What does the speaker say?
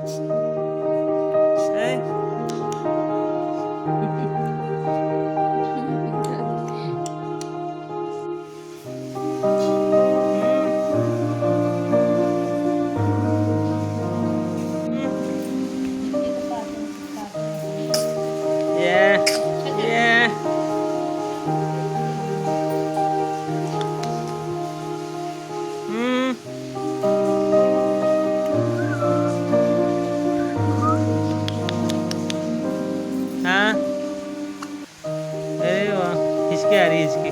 Eh? Yeah. Yeah. Hmm. हाँ, अरे वाह, हिचके आ रही है, हिचके।